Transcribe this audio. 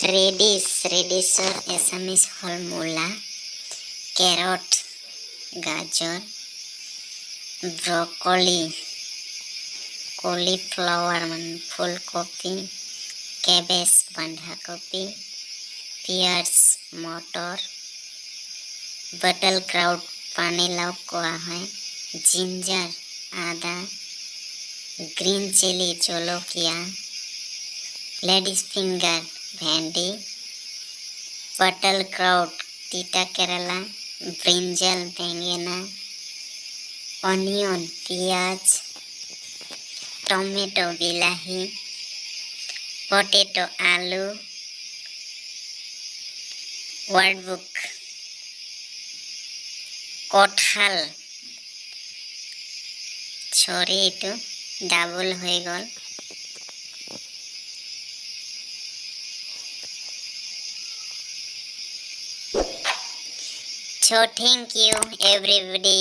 રેડિશર એસામીસ হল মূলা, ক্যারট গাজর, ব্রকলি কলিফ্লাওয়ার মানে ফুলকপি, ক্যাবেজ বাঁধাকপি, পিঁয়াজ মটর, বাটলক্রাউট পানীলাও কোয়া হয়, জিঞ্জার আদা, গ্রিন চিলি জলকিয়া, লেডিস ফিঙ্গার ভেন্ডি, বাটলক্রাউট তিতা কেরালা, ব্রিঞ্জাল বেঙেনা, অনিয়ন পিঁয়াজ, টমেটো বিলাহি, পটেটো আলু, ওয়ার্ডবুক কঠাল সরি এইটো ডাবল হয়ে গল। So thank you everybody.